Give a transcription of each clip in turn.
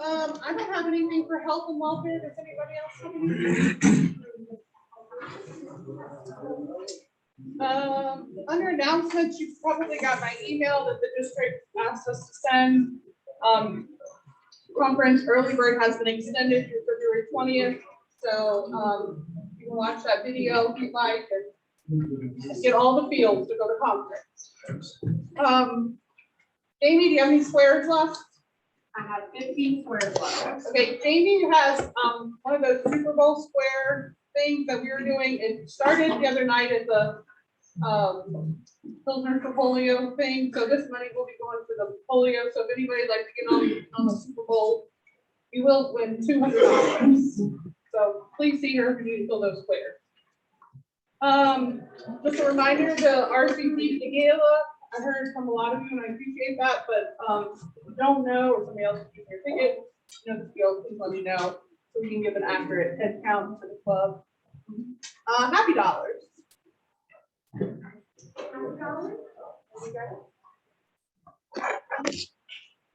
I don't have anything for health and welfare. Does anybody else have anything? Under announcements, you've probably got my email that the district asked us to send. Conference early bird has been extended through February 20th. So you can watch that video if you like and get all the fields to go to conference. Jamie, do you have any squares left? I have 15 squares left. Okay, Jamie has one of those Super Bowl square things that we were doing. It started the other night at the Children for Polio thing. So this money will be going for the polio. So if anybody'd like to get on the Super Bowl, you will win $200. So please see her if you need to fill those squares. Just a reminder, the RCP gala, I heard from a lot of you and I appreciate that, but if you don't know or somebody else is using your ticket, you know the field, please let me know so we can give an accurate head count to the club. Happy dollars.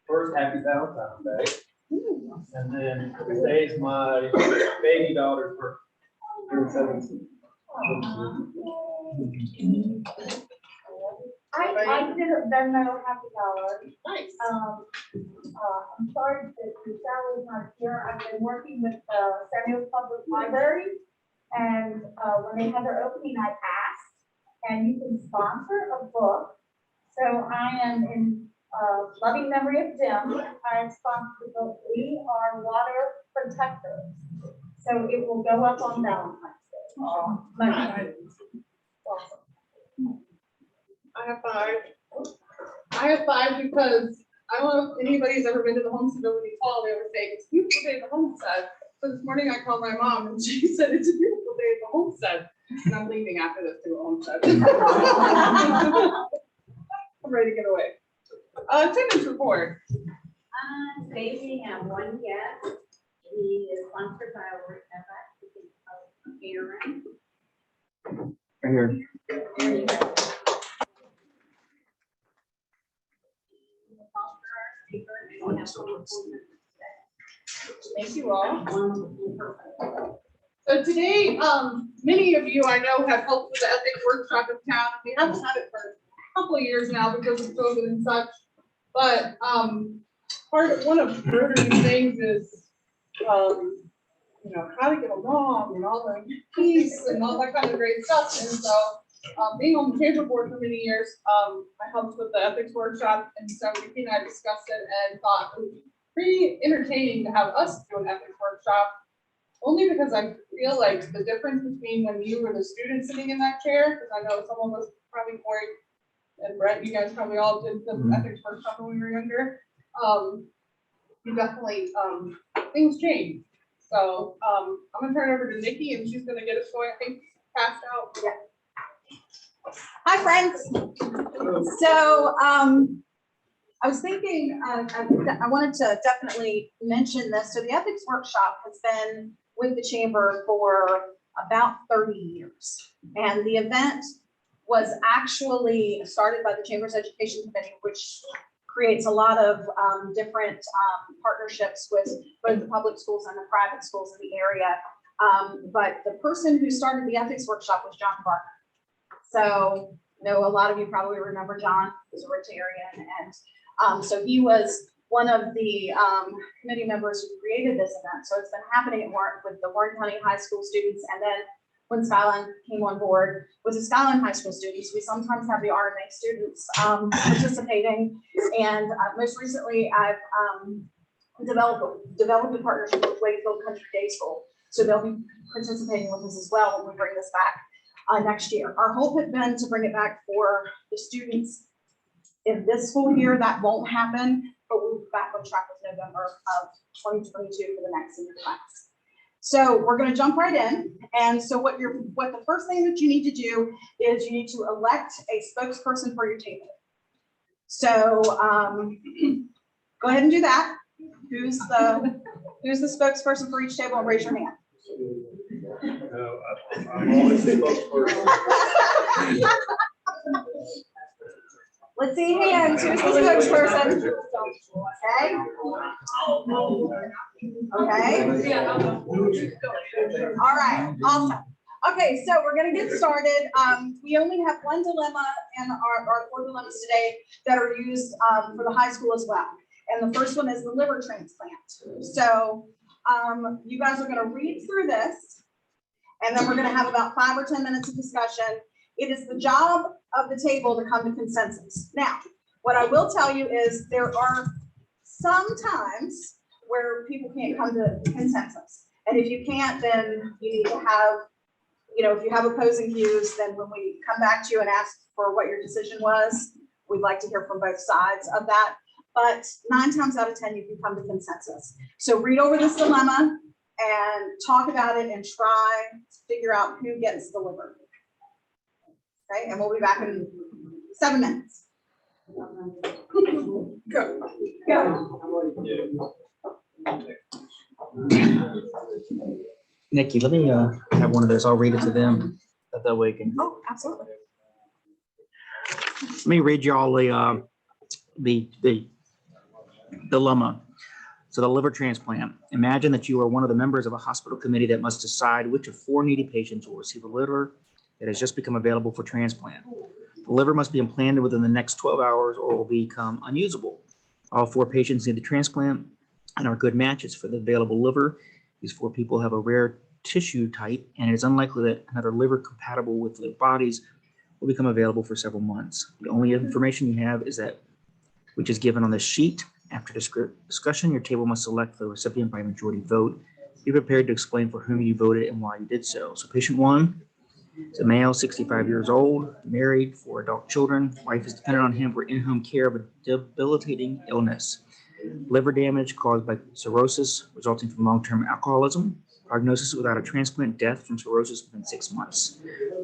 First, happy Valentine's Day. And then today is my baby daughter's birthday. June 17th. I did a Venmo happy dollar. Nice. I'm sorry that Sally's not here. I've been working with Samuel Public Library, and when they had their opening, I asked, and you can sponsor a book. So I am in loving memory of Jim. I sponsored the book We Are Water Protectors. So it will go up on Valentine's Day. Monday. Awesome. I have five because I don't know if anybody's ever been to the Homestead Village Hall. They always say it's a beautiful day at the Homestead. So this morning I called my mom and she said it's a beautiful day at the Homestead. And I'm leaving after this to the Homestead. I'm ready to get away. Attendance report. Today we have one guest. He is sponsored by our Aaron. Right here. There you go. Thank you all. So today, many of you I know have helped with the ethics workshop in town. We haven't had it for a couple of years now because of COVID and such. But one of Rotary's things is, you know, how to get along and all the peace and all that kind of great stuff. And so, being on the chamber board for many years, I helped with the ethics workshop, and so Vicki and I discussed it and thought it would be pretty entertaining to have us do an ethics workshop. Only because I feel like the difference between when you were the student sitting in that chair, because I know some of us probably Corey and Brett, you guys probably all did the ethics workshop when we were younger. You definitely things change. So I'm gonna turn it over to Nikki and she's gonna get us going. I think passed out. Yeah. Hi, friends. So I was thinking, I wanted to definitely mention this. So the ethics workshop has been with the chamber for about 30 years. And the event was actually started by the Chamber's Education Committee, which creates a lot of different partnerships with both the public schools and the private schools in the area. But the person who started the ethics workshop was John Barker. So I know a lot of you probably remember John, who's a Rotarian, and so he was one of the committee members who created this event. So it's been happening at with the Warren County High School students, and then when Skyline came on board with the Skyline High School students, we sometimes have the RMA students participating. And most recently, I've developed a partnership with Wakefield Country Day School. So they'll be participating with us as well when we bring this back next year. Our hope had been to bring it back for the students in this school year. That won't happen, but we'll be back on track with November of 2022 for the next senior class. So we're going to jump right in. And so what the first thing that you need to do is you need to elect a spokesperson for your table. So go ahead and do that. Who's the spokesperson for each table, and raise your hand. No, I'm always the spokesperson. Let's see hands. Who's the spokesperson? Okay. Okay. All right, awesome. Okay, so we're gonna get started. We only have one dilemma in our 4 dilemmas today that are used for the high school as well. And the first one is the liver transplant. So you guys are gonna read through this, and then we're gonna have about 5 or 10 minutes of discussion. It is the job of the table to come to consensus. Now, what I will tell you is there are some times where people can't come to consensus. And if you can't, then you need to have, if you have opposing views, then when we come back to you and ask for what your decision was, we'd like to hear from both sides of that. But 9 times out of 10, you can come to consensus. So read over this dilemma and talk about it and try to figure out who gets the liver. Okay, and we'll be back in 7 minutes. Go. Nikki, let me have one of those. I'll read it to them. That way we can. Oh, absolutely. Let me read you all the dilemma. So the liver transplant. Imagine that you are one of the members of a hospital committee that must decide which of 4 needy patients will receive a liver that has just become available for transplant. The liver must be implanted within the next 12 hours or will become unusable. All 4 patients need the transplant and are good matches for the available liver. These 4 people have a rare tissue type, and it is unlikely that another liver compatible with their bodies will become available for several months. The only information you have is that which is given on the sheet. After discussion, your table must select the recipient by majority vote. Be prepared to explain for whom you voted and why you did so. So patient 1 is a male, 65 years old, married, 4 adult children. Wife is dependent on him for in-home care of a debilitating illness. Liver damage caused by cirrhosis resulting from long-term alcoholism. Prognosis without a transplant, death from cirrhosis within 6 months.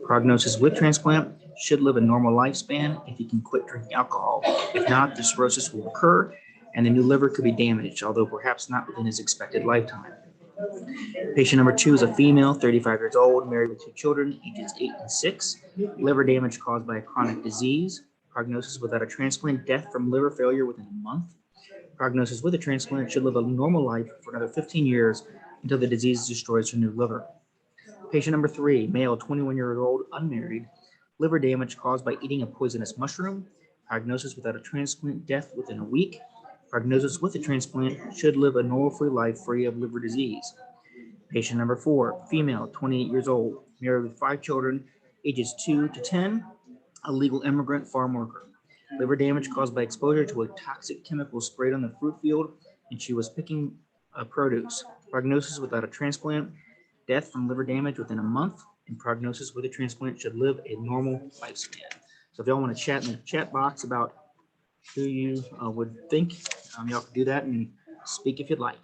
Prognosis with transplant, should live a normal lifespan if he can quit drinking alcohol. If not, the cirrhosis will occur and the new liver could be damaged, although perhaps not within his expected lifetime. Patient number 2 is a female, 35 years old, married with 2 children, ages 8 and 6. Liver damage caused by a chronic disease. Prognosis without a transplant, death from liver failure within a month. Prognosis with a transplant, should live a normal life for another 15 years until the disease destroys her new liver. Patient number 3, male, 21 years old, unmarried. Liver damage caused by eating a poisonous mushroom. Prognosis without a transplant, death within a week. Prognosis with a transplant, should live a normal free life free of liver disease. Patient number 4, female, 28 years old, married with 5 children, ages 2 to 10, a legal immigrant farm worker. Liver damage caused by exposure to a toxic chemical sprayed on the fruit field, and she was picking produce. Prognosis without a transplant, death from liver damage within a month, and prognosis with a transplant, should live a normal lifespan. So if y'all want to chat in the chat box about who you would think, y'all can do that and speak if you'd like.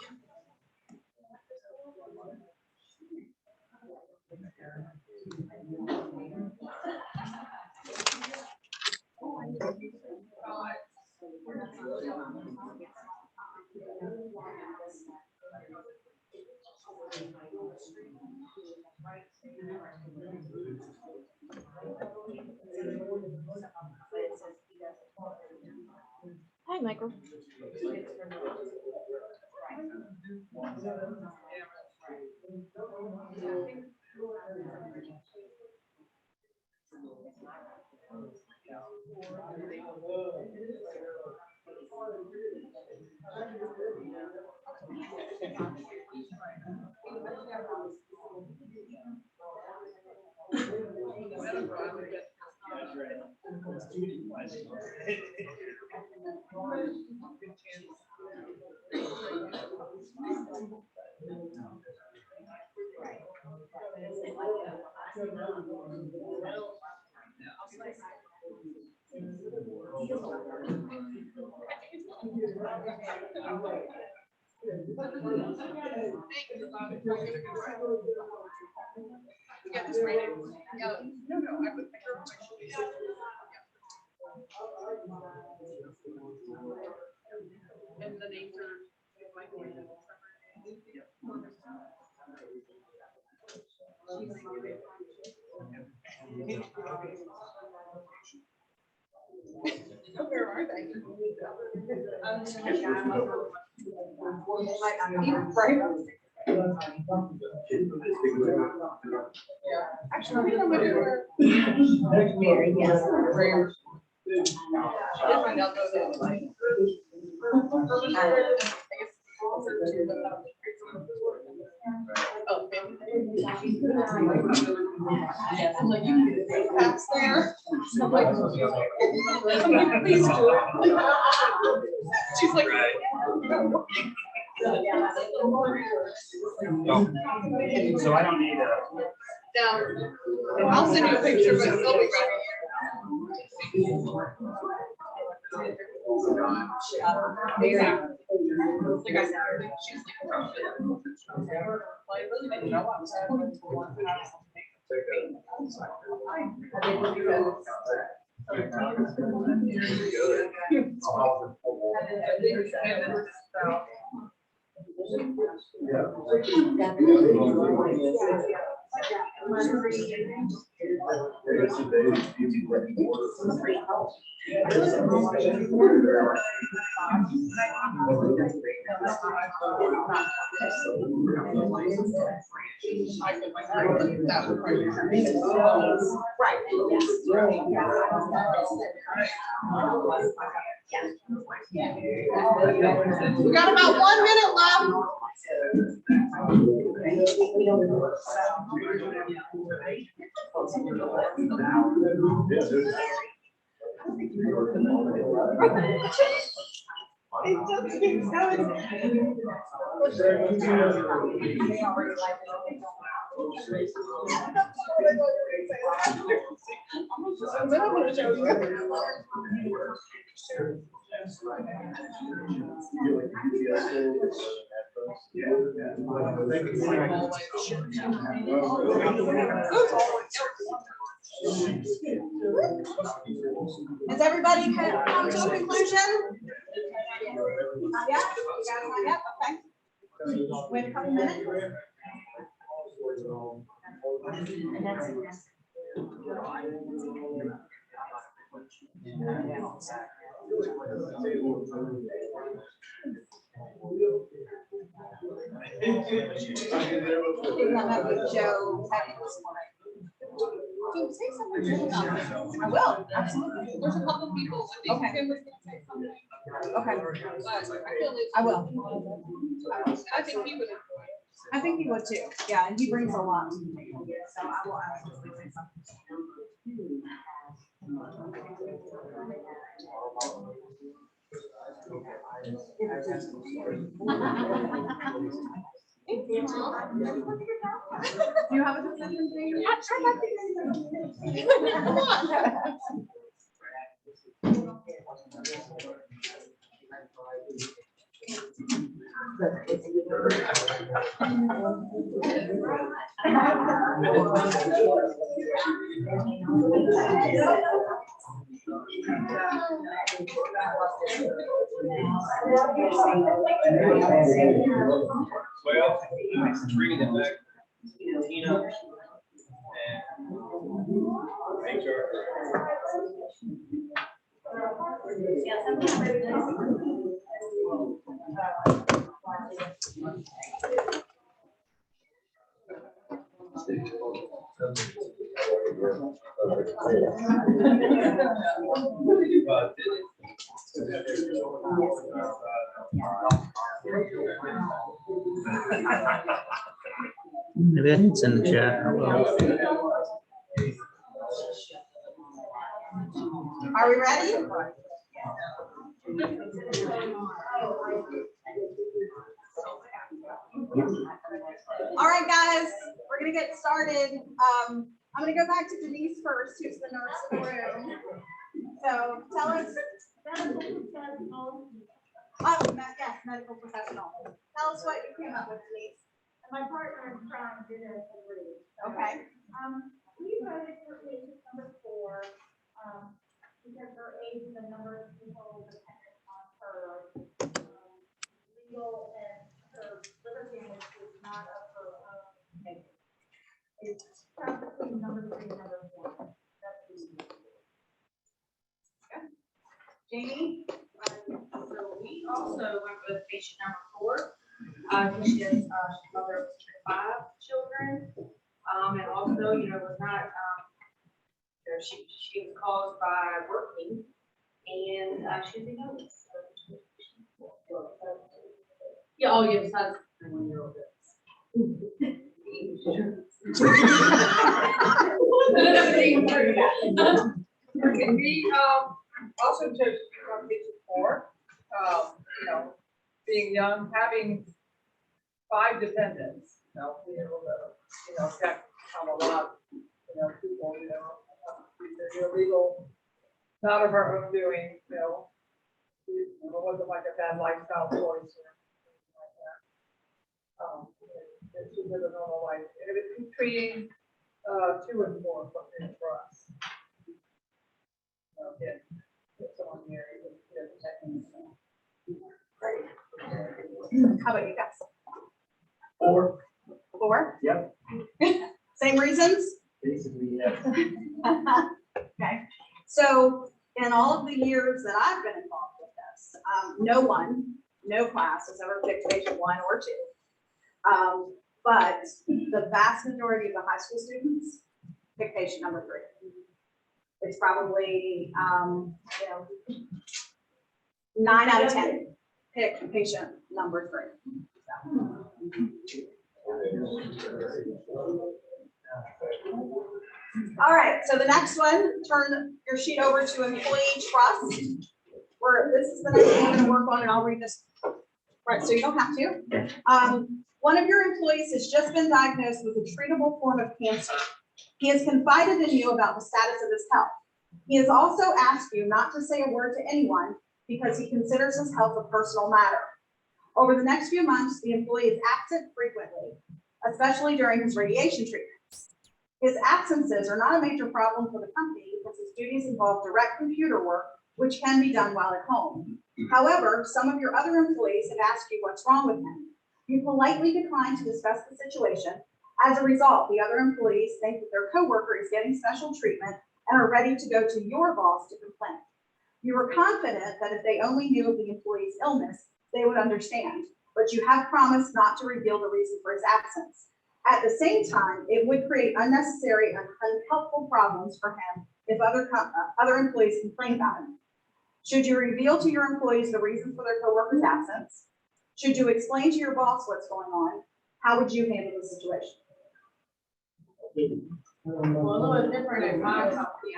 Hi, Michael. And the names are like. Where are they? Actually, I think I'm gonna do her. Mary, yes. Rare. I did find out though that like. Oh, I'm like, you can get pass there. I'm like, please do it. She's like. So I don't need a. Down. I'll send you a picture, but they'll be right here. Like I said, she's like. I really didn't know I was having. We got about 1 minute left. Has everybody come to a conclusion? Not yet? You guys not yet? Okay. Wait a couple minutes. I met with Joe Petty this morning. Dude, say something to him about this. I will, absolutely. There's a couple people. I think Okay. Tim was gonna say something. Okay, But I feel like. I will. I think he would. I think he would too. Yeah, and he brings a lot to the table. So I will absolutely say something. Do you have a decision? Well, bringing it back, Tina and HR. Maybe that's in the chat. Are we ready? All right, guys, we're gonna get started. I'm gonna go back to Denise first, who's the nurse in the room. So tell us. Yes, medical professional. Tell us what you came up with, Denise. My partner is trying to do this. Okay. We voted for patient number 4, because her age and the number of people dependent on her, legal and her liver damage is not of her own. It's between number 3 and number 4. That's the- also went with patient number 4. She is, she's a mother of 5 children. And also, was not, she was caused by working and, she's a illness. Yeah, oh, yeah, besides 1-year-old. We, also took on patient 4, being young, having 5 dependents, being able to, check on a lot, people, these are illegal, not of our own doing, it wasn't like a bad lifestyle choice or anything like that. She lived a normal life, and it was treating, 2 and 4 for us. Get someone married and protecting them. How about you guys? 4. 4? Yep. Same reasons? Basically, yeah. Okay, so in all of the years that I've been involved with this, no class has ever picked patient 1 or 2. But the vast majority of the high school students pick patient number 3. It's probably, 9 out of 10 pick patient number 3. All right, so the next one, turn your sheet over to employee trust. This is the next one I'm going to work on, and I'll read this. Right, so you don't have to. One of your employees has just been diagnosed with a treatable form of cancer. He has confided in you about the status of his health. He has also asked you not to say a word to anyone because he considers his health a personal matter. Over the next few months, the employee is absent frequently, especially during his radiation treatments. His absences are not a major problem for the company because his duties involve direct computer work, which can be done while at home. However, some of your other employees have asked you what's wrong with him. You politely decline to discuss the situation. As a result, the other employees think that their coworker is getting special treatment and are ready to go to your boss to complain. You are confident that if they only knew of the employee's illness, they would understand, but you have promised not to reveal the reason for his absence. At the same time, it would create unnecessary and unhelpful problems for him if other employees complain about him. Should you reveal to your employees the reason for their coworker's absence? Should you explain to your boss what's going on? How would you handle the situation? Well, a little different in my company.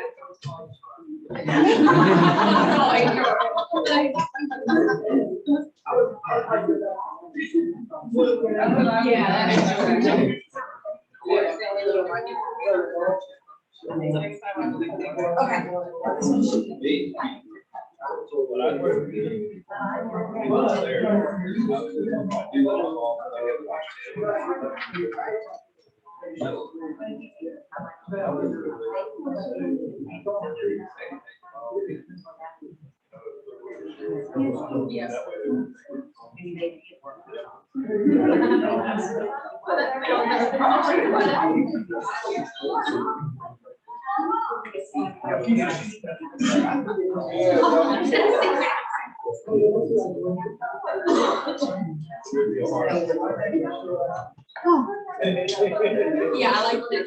Yes. Yeah, I like that.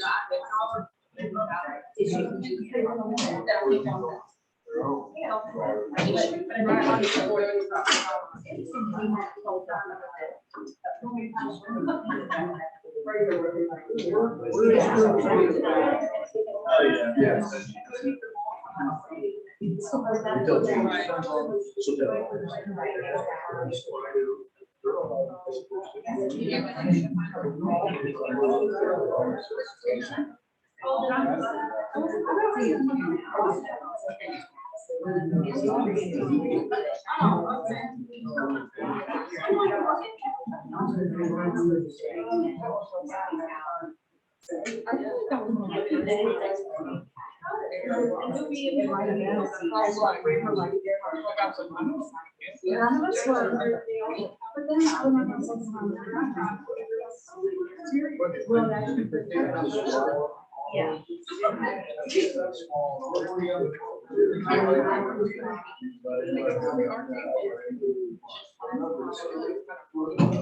None of us were. But then I remember something. Yeah.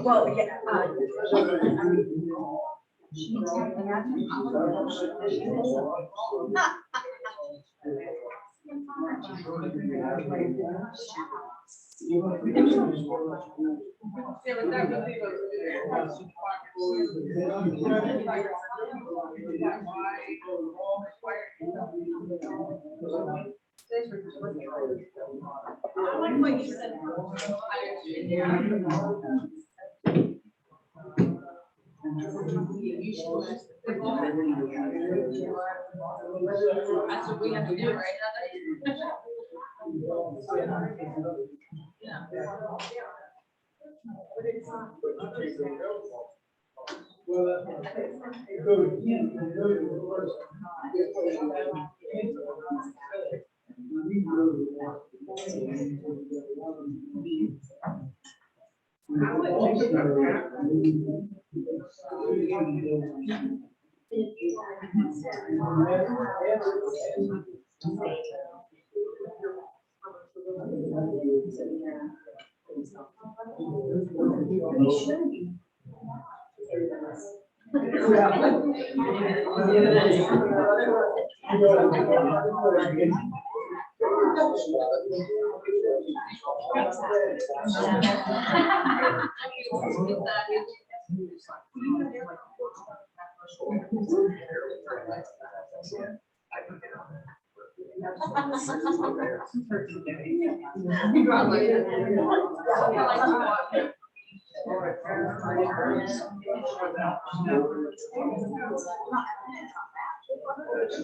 Well, yeah. Yeah, but that would be I like what you said. That's what we have to do, right?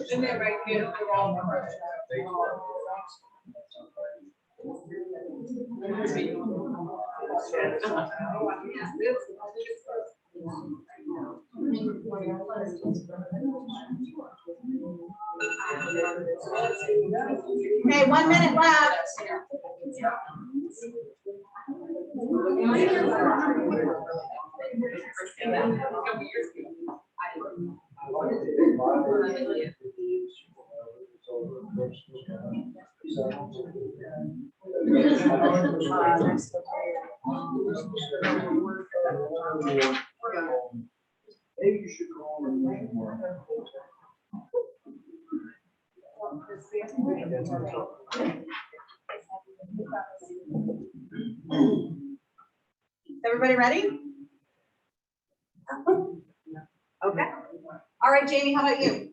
And then right here, they're all. Okay, 1 minute left. Maybe you should call them more. Everybody ready? Okay. All right, Jamie, how about you?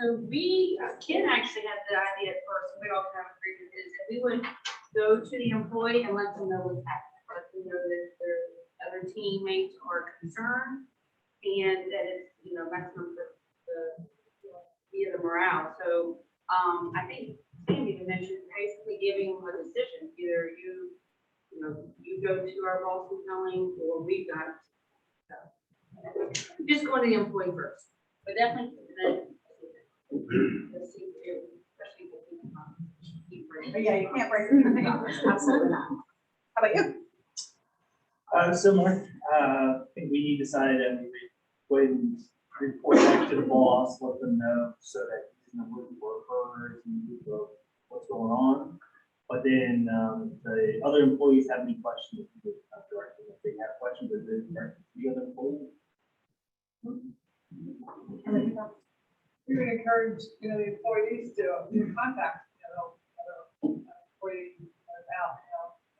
So we, Ken actually had the idea at first, we all kind of agreed with this, that we would go to the employee and let them know what's happening. Let them know that their other teammates are concerned and that it's, maximum for the morale. So, I think Sandy had mentioned basically giving them a decision, either you go to our boss and telling, or we got. Just going to the employee first, but definitely then. Yeah, you can't break anything. Absolutely not. How about you? Similar, I think we decided that we would go ahead and report back to the boss, let them know so that he's in the loop or her in the loop of what's going on. But then, the other employees have any questions, we would direct them if they have questions, or direct the other employees. We would encourage, the employees to contact, other employees out,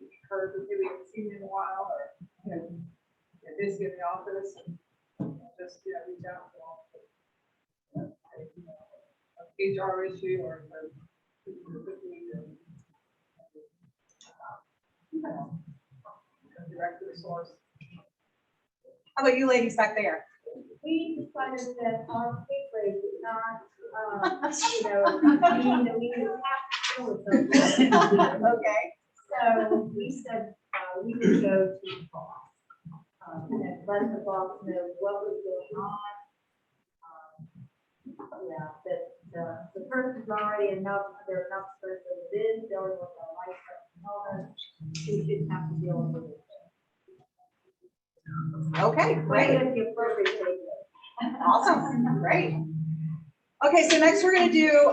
encourage them, maybe haven't seen in a while, or, visit in the office, and just, reach out to them. HR issue, or direct to the source. How about you ladies back there? We decided that our pay grade is not, mean that we would have to deal with them. Okay. So we said, we would go to the boss. And let the boss know what was going on. That the person's already enough, they're enough person it is, dealing with a life. We shouldn't have to deal with it. Okay, great. With the appropriate pay. Awesome, great. Okay, so next we're gonna do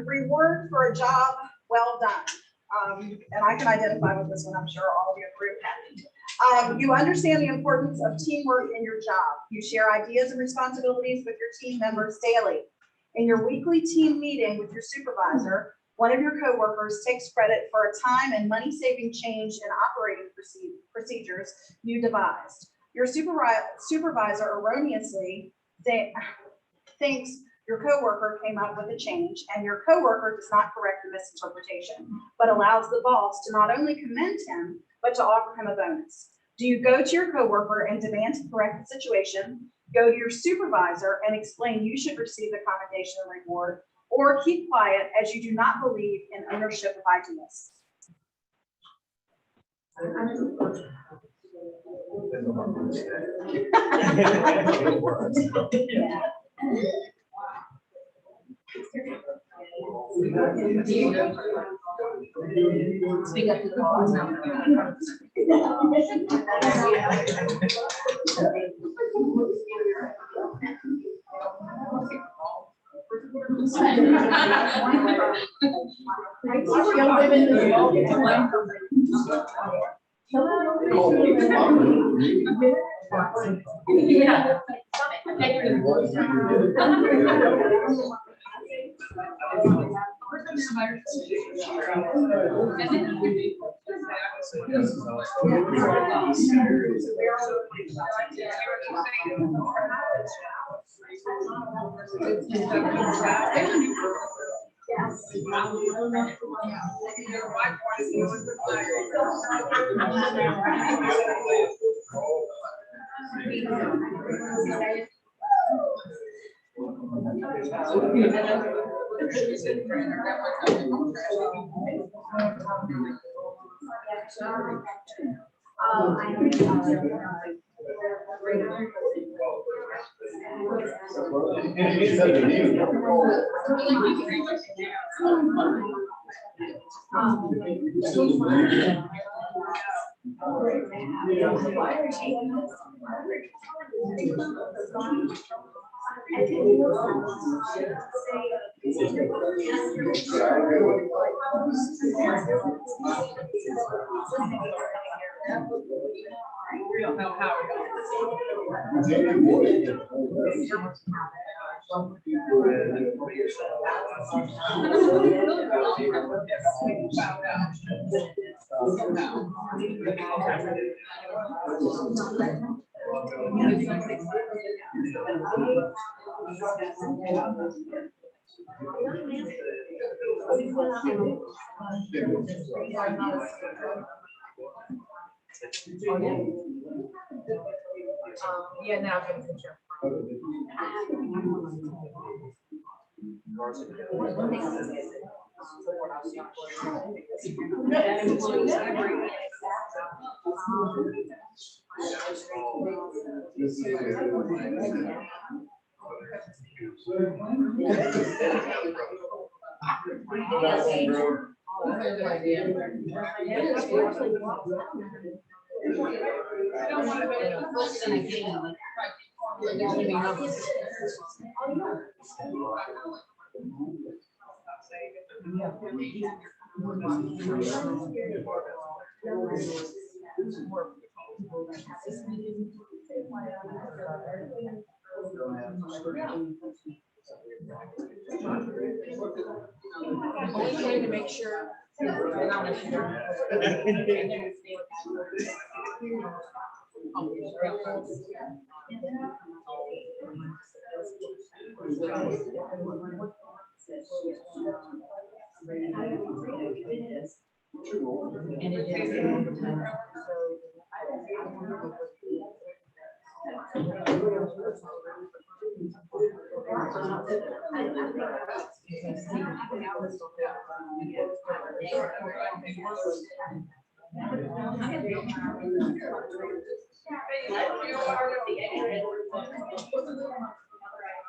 reward for a job well done. And I can identify with this one, I'm sure all of you agree with that. You understand the importance of teamwork in your job. You share ideas and responsibilities with your team members daily. In your weekly team meeting with your supervisor, one of your coworkers takes credit for a time and money-saving change in operating procedures you devised. Your supervisor erroneously thinks your coworker came up with a change, and your coworker does not correct the misinterpretation, but allows the boss to not only commend him, but to offer him a bonus. Do you go to your coworker and demand to correct the situation, go to your supervisor and explain you should receive the commendation and reward, or keep quiet as you do not believe in ownership of ideas? Speak up to the boss. Yeah. We don't know how. Yeah, now get a picture. Only trying to make sure.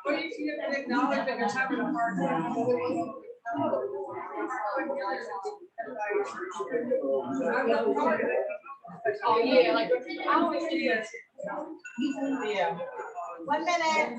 What do you see if they acknowledge that you're having a hard time? Oh, yeah, like, I always do that. Yeah. 1 minute.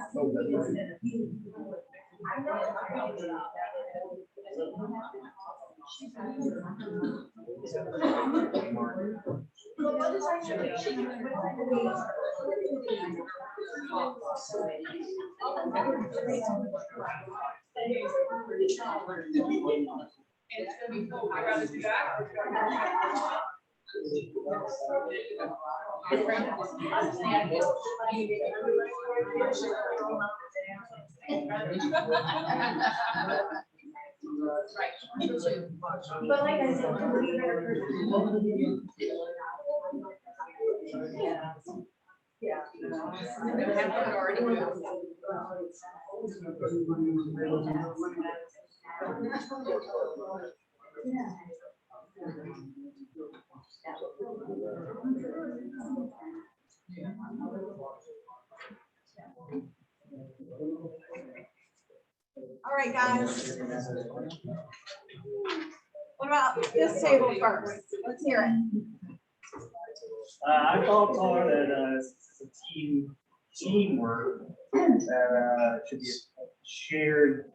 And it's gonna be full. I'd rather do that. But like I said. Yeah. All right, guys. What about this table first? Let's hear it. I call that it's a teamwork that should be a shared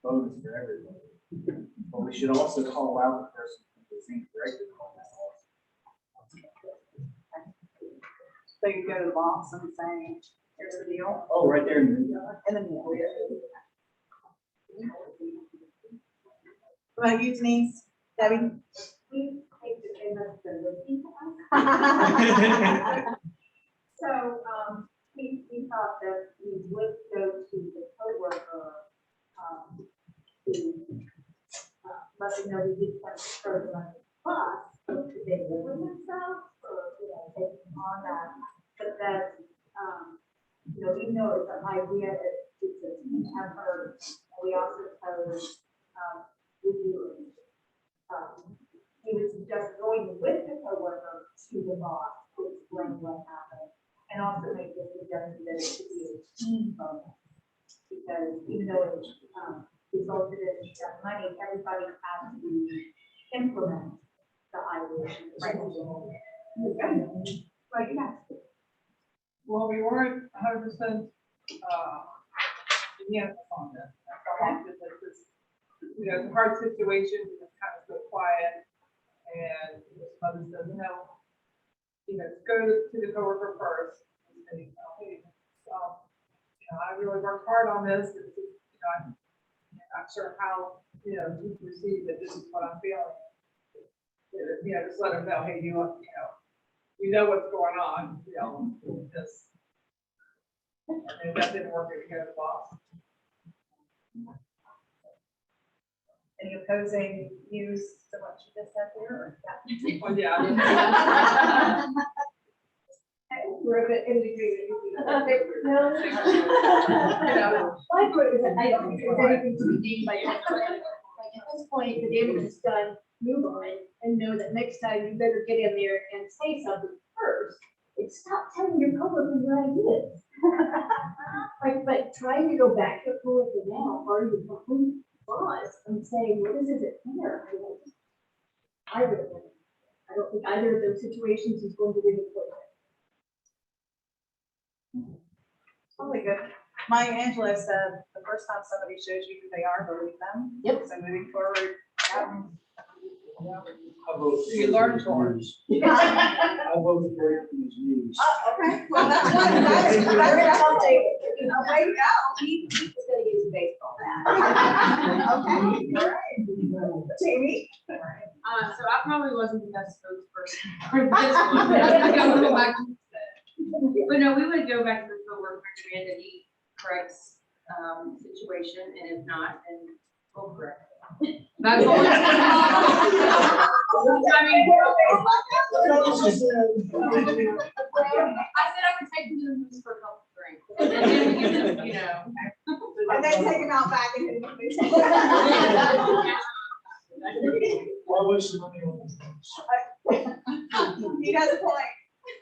bonus for everyone. But we should also call out the person who is incorrectly called out. So you go to the boss and say, here's the deal. Oh, right there in the middle. In the middle. What about you, Denise? Debbie? So, we thought that we would go to the coworker, to, let them know we did want to throw them on the bus, could they live with themselves, or, take them on that, but that, even though it's an idea, it's a team effort, and we also pose, reviewing. He would suggest going with the coworker to the boss to explain what happened, and also make the suggestion that it should be a team bonus. Because even though it resulted in that money, everybody has to implement the idea. Right. Right, yeah. Well, we weren't 100% unanimous on this. It's a hard situation, it's kind of so quiet, and his mother says, just go to the coworker first. And say, hey, I really worked hard on this, I'm not sure how, you perceive that this is what I'm feeling. Just let them know, hey, you know what's going on, this. And that didn't work, we go to the boss. Any opposing views to what you just said here? Well, yeah. We're a bit integrated. My point is that I don't think there's anything to be gained by that. Like at this point, the damage is done, move on and know that next time you better get in there and say something first. It's stop telling your coworker your ideas. But trying to go back to a coworker now, or your boss, and saying, well, this isn't fair. I don't think either of those situations is going to really work. Totally good. Maya Angelou said, the first time somebody shows you who they are, believe them. Yep. So moving forward. You learn for it. I voted for it from his news. Okay, well, that's one, that's something. Way to go. He's gonna use baseball bat. Okay, all right. Jamie? So I probably wasn't the best spokesperson for this one. I'm gonna go back to the- But no, we would go back to the coworker demand that he corrects situation, and if not, then we'll correct it. That's all. I mean, I said I would take him to the movies for a couple drinks. And then we can just, And then take him out back and hit him. Why waste the money on this? He has a point.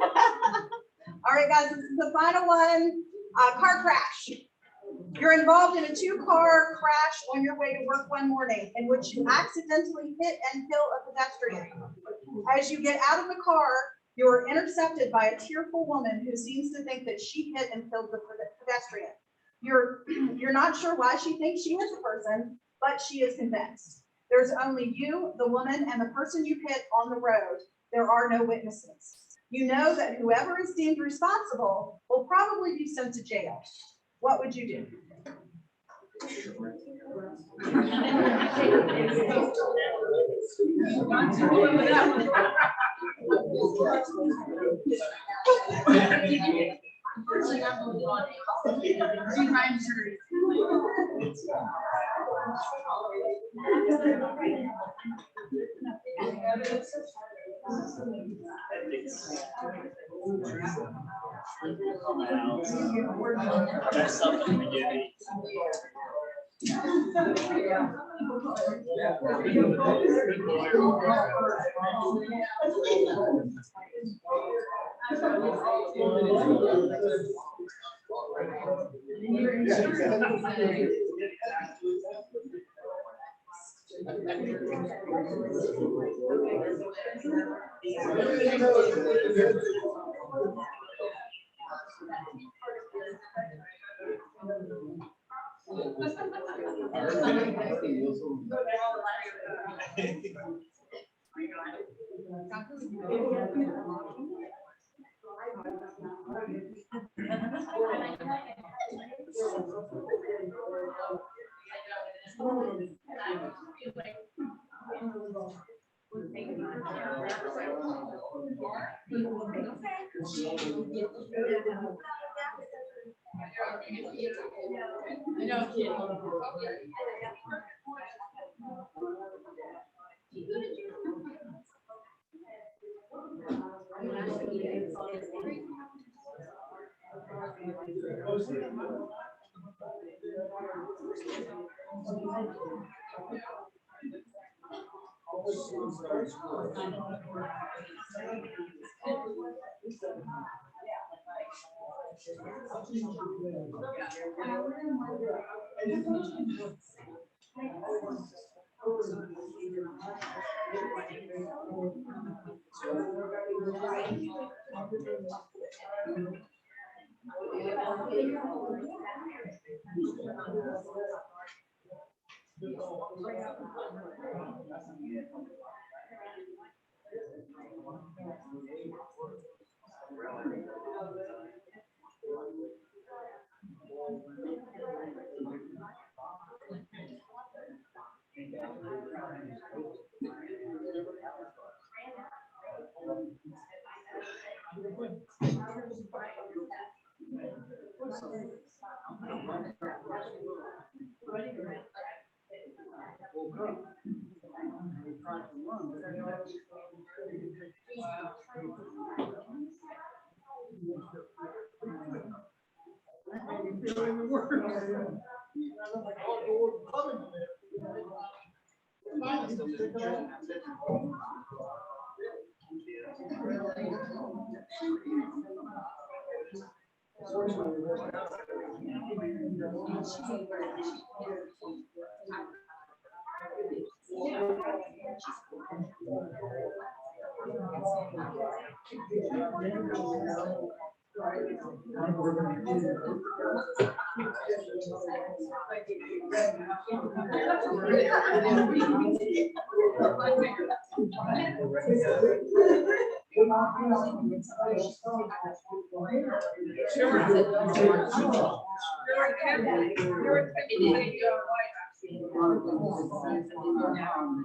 All right, guys, this is the final one, car crash. You're involved in a two-car crash on your way to work one morning in which you accidentally hit and kill a pedestrian. As you get out of the car, you are intercepted by a tearful woman who seems to think that she hit and killed the pedestrian. You're not sure why she thinks she is a person, but she is convinced. There's only you, the woman, and the person you hit on the road. there are no witnesses. You know that whoever is deemed responsible will probably be sent to jail. What would you do? That's something we do.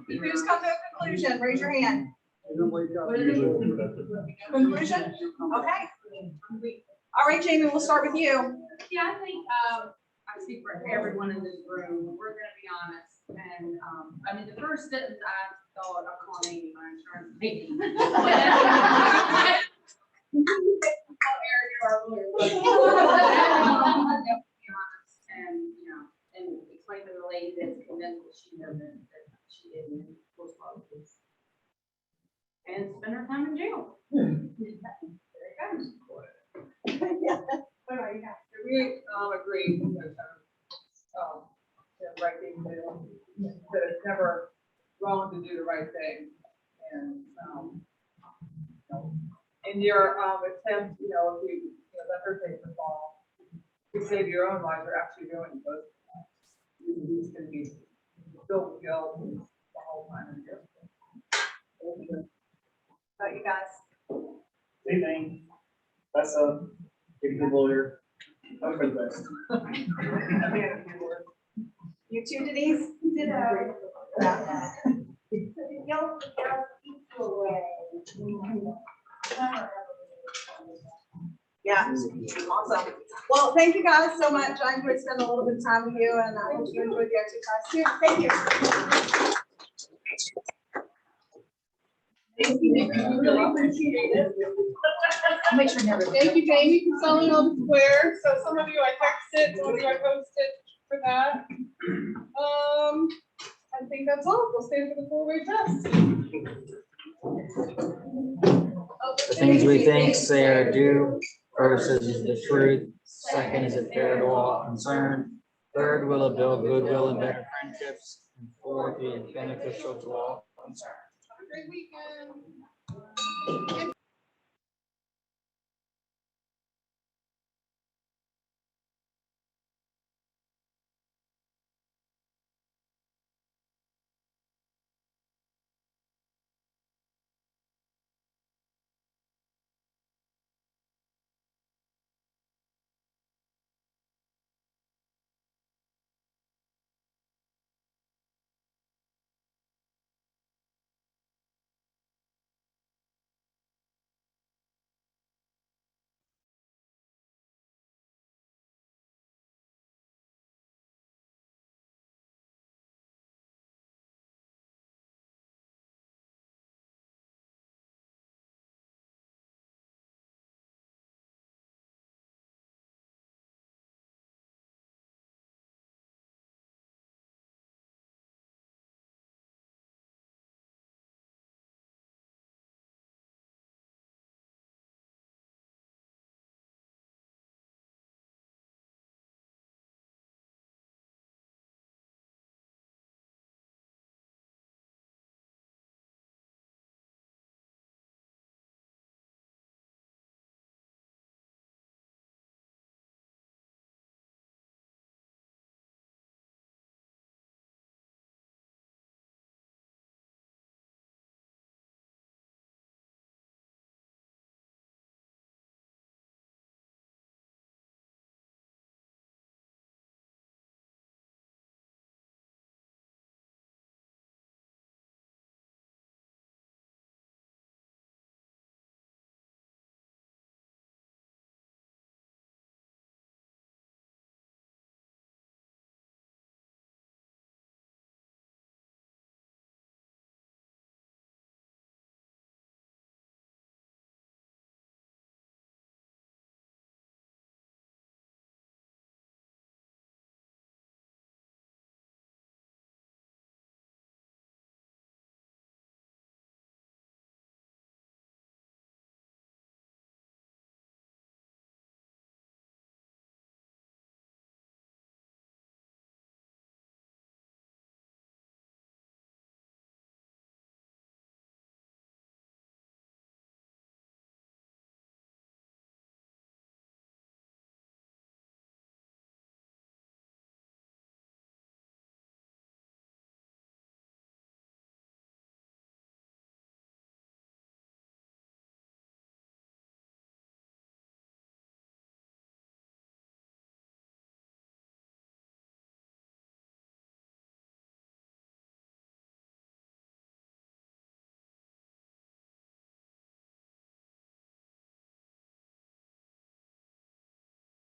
Who's come to a conclusion? Raise your hand. Conclusion? Okay. All right, Jamie, we'll start with you. Yeah, I think, I speak for everyone in this room, we're gonna be honest, and, I mean, the first sentence I thought, I'll call Amy, my insurance lady. Be honest, and, you know, and explain to the lady that's convinced that she knows that she didn't, was probably. And spend her time in jail. There you go. We, agree with, the right thing to do, that it's never wrong to do the right thing. And, you know, in your, attempt, you know, if you let her take the fall, to save your own life, you're actually doing both. He's gonna be filled with guilt the whole time. about you guys? Same thing. That's a good lawyer. Hope for the best. You too, Denise? Ditto. Y'all keep away. Yeah, awesome. Well, thank you guys so much. I enjoyed spending a little bit of time with you, and I hope you enjoyed the exercise too. Thank you. Thank you, Nikki. We really appreciate it. I'll make sure never. Thank you, Jamie, for selling all the squares. So some of you I texted, some of you I posted for that. I think that's all. We'll stand for the four-way test. The things we think, say, or do. First is the truth. Second, is it fair to all concerned? Third, will it build goodwill and better friendships? And fourth, be beneficial to all concerned. Have a great weekend.